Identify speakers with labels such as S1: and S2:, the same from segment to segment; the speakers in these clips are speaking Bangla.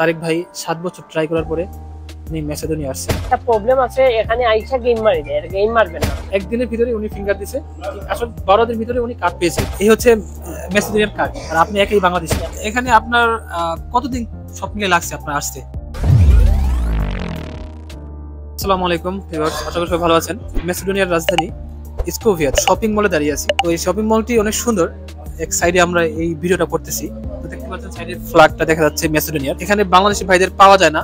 S1: তারেক ভাই ৭ বছর ট্রাই করার পরে উনি ম্যাসেডোনিয়া আসছে।
S2: একটা প্রবলেম আছে, এখানে আইসা গেম মারি দেয়, গেম মারবেন না।
S1: একদিনের ভিতরে উনি ফিঙ্গার দিছে, আসলে 12 দিনের ভিতরে উনি কার্ড পেয়েছে। এই হচ্ছে ম্যাসেডোনিয়ার কার্ড, আর আপনি একই বাংলাদেশি। এখানে আপনার কতদিন সব মিলে লাগছে আপনার আসতে? আসসালামু আলাইকুম ভিউয়ার্স, আশা করি সবাই ভালো আছেন। ম্যাসেডোনিয়ার রাজধানী স্কোভিয়া শপিং মলে দাঁড়িয়ে আছি। তো এই শপিং মলটি অনেক সুন্দর। এক সাইডে আমরা এই ভিডিওটা করতেছি, তো দেখতে পাচ্ছেন সাইডের ফ্ল্যাগটা দেখা যাচ্ছে ম্যাসেডোনিয়ার। এখানে বাংলাদেশি ভাইদের পাওয়া যায় না,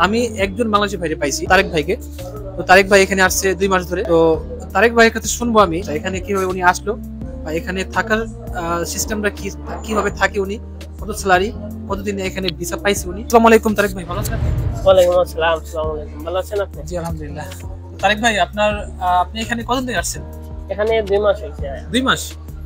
S1: আমি একজন বাংলাদেশি ভাইকে পাইছি, তারেক ভাইকে। তো তারেক ভাই এখানে আসছে 2 মাস ধরে। তো তারেক ভাইয়ের কাছে শুনবো আমি এখানে কিভাবে উনি আসলো, বা এখানে থাকার সিস্টেমটা কিভাবে থাকে, উনি কত স্যালারি, কতদিন এখানে ভিসা পাইছে উনি। আসসালামু আলাইকুম তারেক ভাই, ভালো আছেন আপনি?
S2: ওয়ালাইকুম আসসালাম। আসসালামু আলাইকুম, ভালো আছেন আপনি?
S1: জি আলহামদুলিল্লাহ। তারেক ভাই আপনি এখানে কতদিন ধরে আসছেন?
S2: এখানে 2 মাস হয়েছে।
S1: 2 মাস,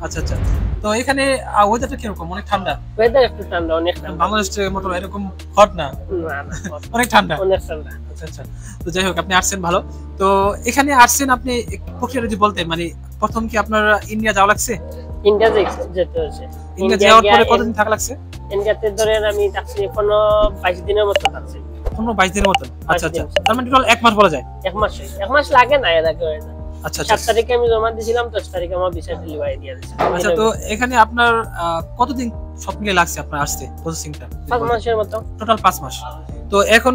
S1: আচ্ছা আচ্ছা। তো এখানে ওয়েদারটা কিরকম? অনেক ঠান্ডা?
S2: ওয়েদার একটু ঠান্ডা, অনেক ঠান্ডা।
S1: বাংলাদেশের মতো এরকম হট না?
S2: না না,
S1: অনেক ঠান্ডা,
S2: অনেক ঠান্ডা।
S1: আচ্ছা আচ্ছা। তো যাই হোক, আপনি আসছেন ভালো। তো এখানে আসছেন আপনি, প্রক্রিয়াটা যদি বলতে, মানে প্রথম কি আপনার ইন্ডিয়া যাওয়া লাগছে?
S2: ইন্ডিয়া যেতে হয়েছে।
S1: ইন্ডিয়া যাওয়ার পরে কতদিন থাকা লাগছে?
S2: ইন্ডিয়াতে ধরেন আমি থাকছি 15-22 দিনের মতো থাকছি।
S1: 15-22 দিনের মতন, আচ্ছা আচ্ছা। তার মানে টোটাল 1 মাস বলা যায়?
S2: 1 মাস লাগে না, এর আগে হয় না।
S1: আচ্ছা আচ্ছা।
S2: 7 তারিখে আমি জমা দিয়েছিলাম, 10 তারিখে আমার ভিসা ডেলিভারি দিয়ে দিয়েছে।
S1: আচ্ছা, তো এখানে আপনার কতদিন সব মিলে লাগছে আপনার আসতে, প্রসেসিংটা?
S2: 5 মাসের মতো,
S1: টোটাল 5 মাস। তো এখন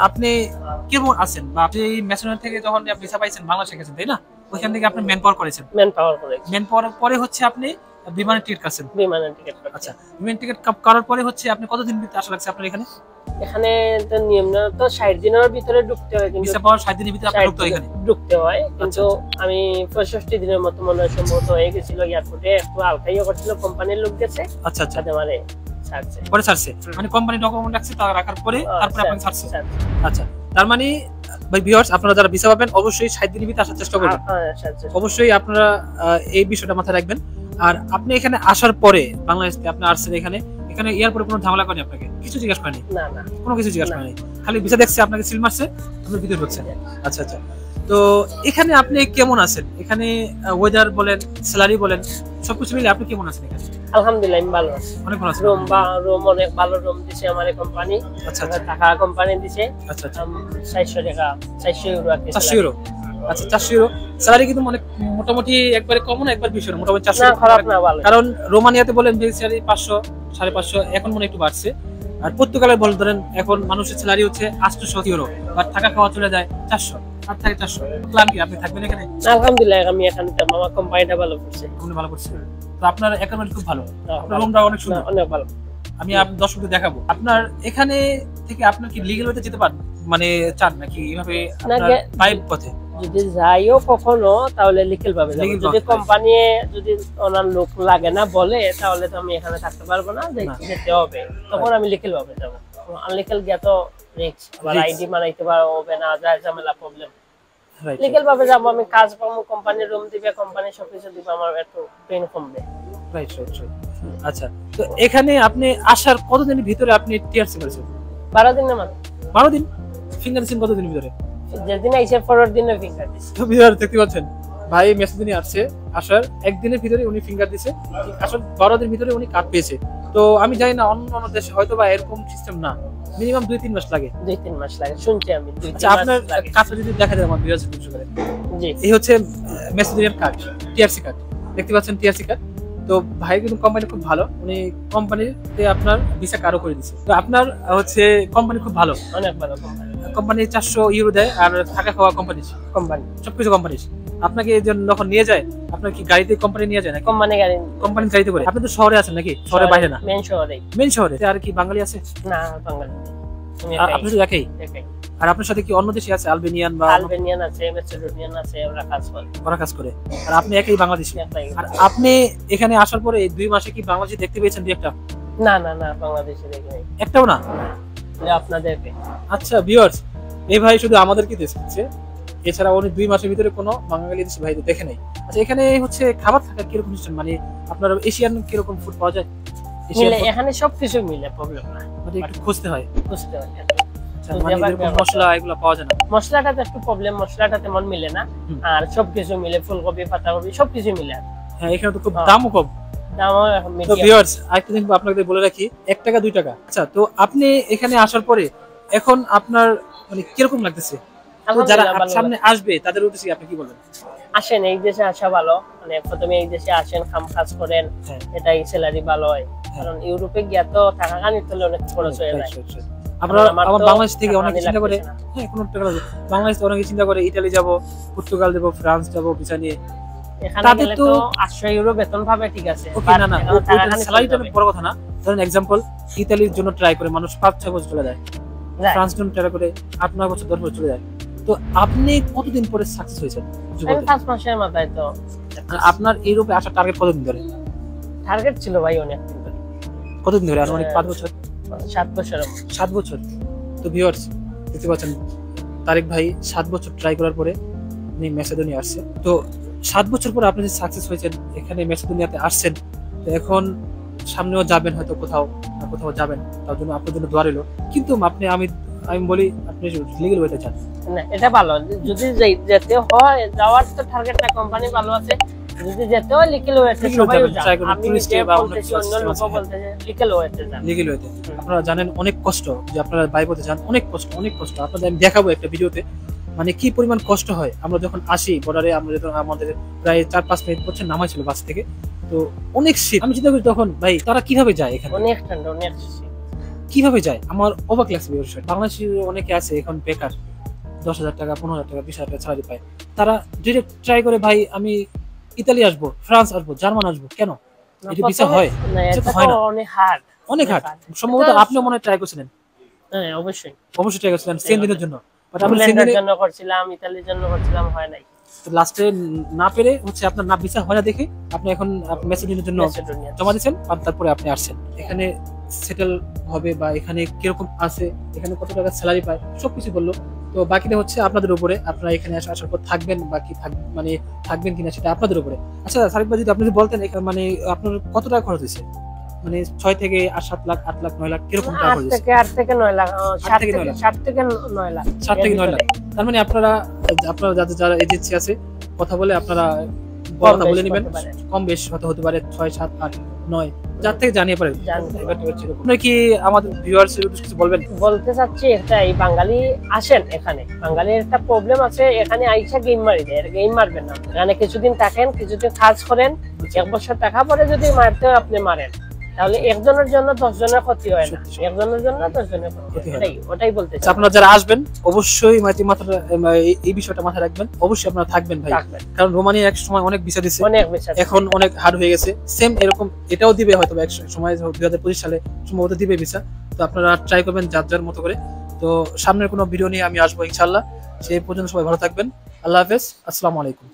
S1: আপনি কেমন আছেন, বা আপনি ম্যাসেডোনিয়া থেকে যখন ভিসা পাইছেন বাংলাদেশে গেছেন, তাই না? ওইখান থেকে আপনি ম্যান পাওয়ার করেছেন।
S2: ম্যান পাওয়ার করেছি।
S1: ম্যান পাওয়ার পরে হচ্ছে আপনি বিমানের টিকিট কাটছেন।
S2: বিমানের টিকিট।
S1: আচ্ছা, বিমানের টিকিট করার পরে হচ্ছে আপনি কতদিন ভিতরে আসা লাগছে আপনার এখানে?
S2: এখানে তো নিয়ম না, তো 60 দিনের ভিতরে ঢুকতে হয়, কিন্তু
S1: ভিসা পাওয়ার 60 দিনের ভিতরে আপনি ঢুকতে হয় এখানে?
S2: ঢুকতে হয়, কিন্তু
S1: আচ্ছা।
S2: আমি 65 দিনের মতো মনে হয় সম্ভবত হয়ে গেছিল। এয়ারপোর্টে একটু হালকাইও করছিল, কোম্পানির লোক গেছে।
S1: আচ্ছা আচ্ছা,
S2: মানে ছাড়ছে,
S1: পরে ছাড়ছে, মানে কোম্পানি ডকুমেন্ট রাখছে, তা রাখার পরে তারপরে আপনি ছাড়ছে। আচ্ছা, তার মানে ভাই ভিউয়ার্স, আপনারা যারা ভিসা পাবেন অবশ্যই 60 দিনের ভিতরে আসার চেষ্টা করবেন। অবশ্যই আপনারা এই বিষয়টা মাথায় রাখবেন। আর আপনি এখানে আসার পরে বাংলাদেশ থেকে আপনি আসছেন এখানে এয়ারপোর্টে কোনো ঝামেলা করেনি আপনাকে? কিছু জিজ্ঞাসা করেনি? না না, কোনো কিছু জিজ্ঞাসা করেনি, খালি ভিসা দেখছে, আপনাকে সিল মারছে, আপনি ভিতরে ঢুকছেন। আচ্ছা আচ্ছা। তো এখানে আপনি কেমন আছেন? এখানে ওয়েদার বলেন, স্যালারি বলেন, সবকিছু মিলে আপনি কেমন আছেন এখানে?
S2: আলহামদুলিল্লাহ আমি ভালো আছি।
S1: অনেক ভালো আছেন?
S2: রুম অনেক ভালো রুম দিছে আমার কোম্পানি।
S1: আচ্ছা আচ্ছা,
S2: টাকা কোম্পানি দিছে।
S1: আচ্ছা আচ্ছা।
S2: 400 টাকা, 400 ইউরো আছে।
S1: 400 ইউরো, আচ্ছা 400 ইউরো স্যালারি কিন্তু অনেক, মোটামুটি একবারে কম না, একবার বেশি না, মোটামুটি 400
S2: না, খারাপ না, ভালো।
S1: কারণ রোমানিয়াতে বলেন যে স্যালারি 500 550, এখন মনে একটু বাড়ছে। আর পর্তুগালে বল ধরেন এখন মানুষের স্যালারি হচ্ছে 800 ইউরো, আর টাকা খাওয়া চলে যায় 400, আর থাকে 400। প্ল্যান কি আপনি থাকবেন এখানে?
S2: আলহামদুলিল্লাহ আমি এখানে, আমার কোম্পানিটা ভালো করছে।
S1: আপনি ভালো করছেন, তো আপনার একাউন্ট খুব ভালো, আপনার রুমটা অনেক সুন্দর,
S2: অনেক ভালো।
S1: আমি দর্শকদের দেখাবো। আপনার এখানে থেকে আপনার কি লিগ্যাল ওয়েতে যেতে পারেন, মানে চান নাকি এভাবে বাইক পথে?
S2: যদি যাইও কখনো, তাহলে লিখেল পাবে। যদি কোম্পানি যদি ওনার লোক লাগে না বলে, তাহলে তো আমি এখানে থাকতে পারবো না, যেতে হবে। তখন আমি লিখেল পাবে যাবো। আনলিখেল গিয়ে তো রিস্ক, আবার আইডি বানাইতে হবে না, যায় ঝামেলা, প্রবলেম। লিখেল ভাবে যাবো, আমি কাজ পাবো, কোম্পানির রুম দিবে, কোম্পানি সবকিছু দিবে, আমার একটু পেন কমবে।
S1: Right right right. আচ্ছা, তো এখানে আপনি আসার কতদিনের ভিতরে আপনি টিআরসি করেছেন?
S2: 12 দিন না, মানে
S1: 12 দিন। ফিঙ্গার দিয়েছেন কতদিনের ভিতরে?
S2: যেদিন আইসে পরের দিনে ফিঙ্গার দিছি।
S1: তো ভিউয়ার দেখতে পাচ্ছেন, ভাই ম্যাসেডোনিয়া আসছে, আসার একদিনের ভিতরে উনি ফিঙ্গার দিয়েছে, আসলে 12 দিনের ভিতরে উনি কার্ড পেয়েছে। তো আমি জানি না অন্য দেশে হয়তো বা এরকম সিস্টেম না, মিনিমাম 2-3 মাস লাগে।
S2: 2-3 মাস লাগে শুনছি আমি।
S1: আচ্ছা, আপনার কার্ডটা যদি দেখা যায় আমার ভিউয়ার্স কিছু করে।
S2: জি,
S1: এই হচ্ছে ম্যাসেডোনিয়ার কার্ড, টিআরসি কার্ড, দেখতে পাচ্ছেন টিআরসি কার্ড। তো ভাই কিন্তু কোম্পানি খুব ভালো, উনি কোম্পানিতে আপনার ভিসা কার্ডও করে দিচ্ছে। তো আপনার হচ্ছে কোম্পানি খুব ভালো,
S2: অনেক ভালো কোম্পানি।
S1: কোম্পানি 400 ইউরো দেয়, আর থাকা খাওয়া কোম্পানি সবকিছু কোম্পানি। আপনাকে যখন নিয়ে যায়, আপনার কি গাড়িতে কোম্পানি নিয়ে যায় না?
S2: কোম্পানি
S1: গাড়িতে করে। আপনি তো শহরে আছেন নাকি? শহরের বাইরে না? মেন শহরে। আর কি বাঙালি আছে?
S2: না, বাঙালি
S1: আপনি তো একাই? আর আপনার সাথে কি অন্য দেশি আছে? আলবেনিয়ান
S2: আছে, ম্যাসেডোনিয়ান আছে, ওরা কাজ করে।
S1: আর আপনি একাই বাংলাদেশি? আর আপনি এখানে আসার পরে 2 মাসে কি বাংলাদেশি দেখতে পেয়েছেন দুই একটা?
S2: না না না, বাংলাদেশি দেখি নাই
S1: একটাও না।
S2: আপনাদেরকে।
S1: আচ্ছা ভিউয়ার্স, এই ভাই শুধু আমাদেরকে দেখছে, এছাড়া উনি 2 মাসের ভিতরে কোনো বাঙালি দেশি ভাইদের দেখে নাই। আচ্ছা, এখানে হচ্ছে খাবার থাকা কিরকম সিস্টেম, মানে আপনার এশিয়ান কিরকম ফুড পাওয়া যায়?
S2: এখানে সবকিছু মিলে, প্রবলেম না,
S1: মানে একটু খুঁজতে হয়।
S2: মশলাটাতে একটু প্রবলেম, মশলাটা তেমন মিলে না, আর সবকিছু মিলে, ফুলকপি, পাতাকপি সবকিছু মিলে।
S1: হ্যাঁ, এখানে তো খুব দামও কম।
S2: দামও
S1: তো
S2: মিডিয়াম।
S1: ভিউয়ার্স আরেকটা জিনিস আপনাদের বলে রাখি, 1 টাকা 2 টাকা। আচ্ছা, তো আপনি এখানে আসার পরে এখন আপনার মানে কিরকম লাগতেছে? তো যারা সামনে আসবে তাদের উদ্দেশ্যে আপনি কি বলবেন?
S2: আসেন, এই দেশে আসা ভালো, মানে প্রথমে এই দেশে আসেন, কাজ করেন, এটাই স্যালারি ভালো হয়। কারণ ইউরোপে গিয়া তো টাকা কানি তুললে অনেক খরচ হয়ে যায়।
S1: আমরা আমার বাংলাদেশ থেকে অনেক চিন্তা করে, হ্যাঁ কোনো টাকা লাগে, বাংলাদেশ থেকে অনেকে চিন্তা করে ইতালি যাব, পর্তুগাল যাব, ফ্রান্স যাব ভিসা নিয়ে।
S2: এখানে গেলে তো 800 ইউরো বেতন পাবে, ঠিক আছে,
S1: ওকে, না না স্যালারিটা বড় কথা না। ধরেন एग्जांपल ইতালির জন্য ট্রাই করে মানুষ 5-6 বছর চলে যায়, ফ্রান্স জন্য ট্রাই করে 8-9 বছর 10 বছর চলে যায়। তো আপনি কতদিন পরে সাকসেস হয়েছেন?
S2: 5 মাসের মাথায়। তো
S1: আপনার ইউরোপে আসার টার্গেট কতদিন ধরে?
S2: টার্গেট ছিল ভাই অনেক দিন ধরে।
S1: কতদিন ধরে? আর অনেক 5 বছর
S2: 7 বছর।
S1: 7 বছর। তো ভিউয়ার্স দেখতে পাচ্ছেন তারেক ভাই 7 বছর ট্রাই করার পরে উনি ম্যাসেডোনিয়া আসছে। তো 7 বছর পরে আপনি যে সাকসেস হয়েছেন, এখানে ম্যাসেডোনিয়াতে আসছেন, তো এখন সামনেও যাবেন হয়তো কোথাও না কোথাও যাবেন, তার জন্য আপনার জন্য দোয়া রইল। কিন্তু আমি বলি আপনি লিগ্যাল ওয়েতে যান
S2: না, এটা ভালো। যদি যেতে হয়, যাওয়ার তো টার্গেট না, কোম্পানি ভালো আছে, যদি যেতে হয় লিগ্যাল ওয়েতে সবাই যায়। আমি নিজে বলতেছি, অন্য লোকও বলতেছে লিগ্যাল ওয়েতে যান।
S1: লিগ্যাল ওয়েতে আপনারা জানেন অনেক কষ্ট, যে আপনারা বাইপথে যান, অনেক কষ্ট, অনেক কষ্ট। আপনাদের আমি দেখাবো একটা ভিডিওতে মানে কি পরিমাণ কষ্ট হয়। আমরা যখন আসি বর্ডারে, আমাদের প্রায় 4-5 মিনিট পর নামাইছিল বাস থেকে, তো অনেক শীত। আমি চিন্তা করি তখন ভাই তারা কিভাবে যায় এখানে,
S2: অনেক ঠান্ডা, অনেক শীত,
S1: কিভাবে যায় আমার অবাক লাগছে। বাংলাদেশি অনেকে আছে এখন বেকার, 10,000 টাকা 15,000 টাকা 20,000 টাকা স্যালারি পায়, তারা ডিরেক্ট ট্রাই করে ভাই আমি ইতালি আসবো, ফ্রান্স আসবো, জার্মান আসবো। কেন এটা ভিসা হয়?
S2: এটা হয় না, অনেক হার্ড,
S1: অনেক হার্ড। সম্ভবত আপনিও মনে ট্রাই করেছিলেন।
S2: হ্যাঁ অবশ্যই
S1: ট্রাই করেছিলেন সেম দিনের জন্য, বাট আমি
S2: ইংল্যান্ডের জন্য করছিলাম, ইতালির জন্য করছিলাম, হয় নাই।
S1: লাস্টে না পেরে হচ্ছে আপনার না ভিসা হয় না দেখে আপনি এখন ম্যাসেডোনিয়ার জন্য জমা দিয়েছেন, আর তারপরে আপনি আসছেন এখানে সেটেল হবে, বা এখানে কিরকম আছে, এখানে কত টাকা স্যালারি পায়, সবকিছু বললো। তো বাকিটা হচ্ছে আপনাদের উপরে, আপনারা এখানে আসার পর থাকবেন বাকি মানে থাকবেন কিনা সেটা আপনাদের উপরে। আচ্ছা সারিক ভাই, যদি আপনি বলতেন মানে আপনার কত টাকা খরচ হয়েছে, মানে 6 থেকে 7 লাখ 8 লাখ 9 লাখ কিরকম টাকা খরচ হয়েছে?
S2: 8 থেকে 9 লাখ, 7 থেকে 9 লাখ।
S1: তার মানে আপনারা যারা এজেন্সি আছে কথা বলে আপনারা কথা বলে নেবেন, কম বেশ হতে পারে 6 7 8 9 যার থেকে জানিয়ে পারেন। আপনারা কি আমাদের ভিউয়ার্সদের কিছু বলবেন?
S2: বলতে চাচ্ছি একটা, এই বাঙালি আসেন এখানে, বাঙালির একটা প্রবলেম আছে, এখানে আইসা গেম মারি দেয়, গেম মারবেন না। এখানে কিছুদিন থাকেন, কিছুদিন কাজ করেন, 1 বছর টাকা পরে যদি মারতে হয় আপনি মারেন, তাহলে একজনের জন্য 10 জনের ক্ষতি হয় না, একজনের জন্য 10 জনের ক্ষতি হয়। ওটাই বলতে চাই।
S1: আপনারা যারা আসবেন অবশ্যই এই বিষয়টা মাথায় রাখবেন, অবশ্যই আপনারা থাকবেন ভাই, কারণ রোমানিয়া এক সময় অনেক ভিসা দিছে, এখন অনেক হার্ড হয়ে গেছে। সেম এরকম এটাও দিবে হয়তো এক সময়, 2025 সালে সম্ভবত দিবে ভিসা। তো আপনারা ট্রাই করবেন যার মতো করে। তো সামনের কোনো ভিডিও নিয়ে আমি আসবো ইনশাআল্লাহ। সেই পর্যন্ত সবাই ভালো থাকবেন। আল্লাহ হাফেজ, আসসালামু আলাইকুম।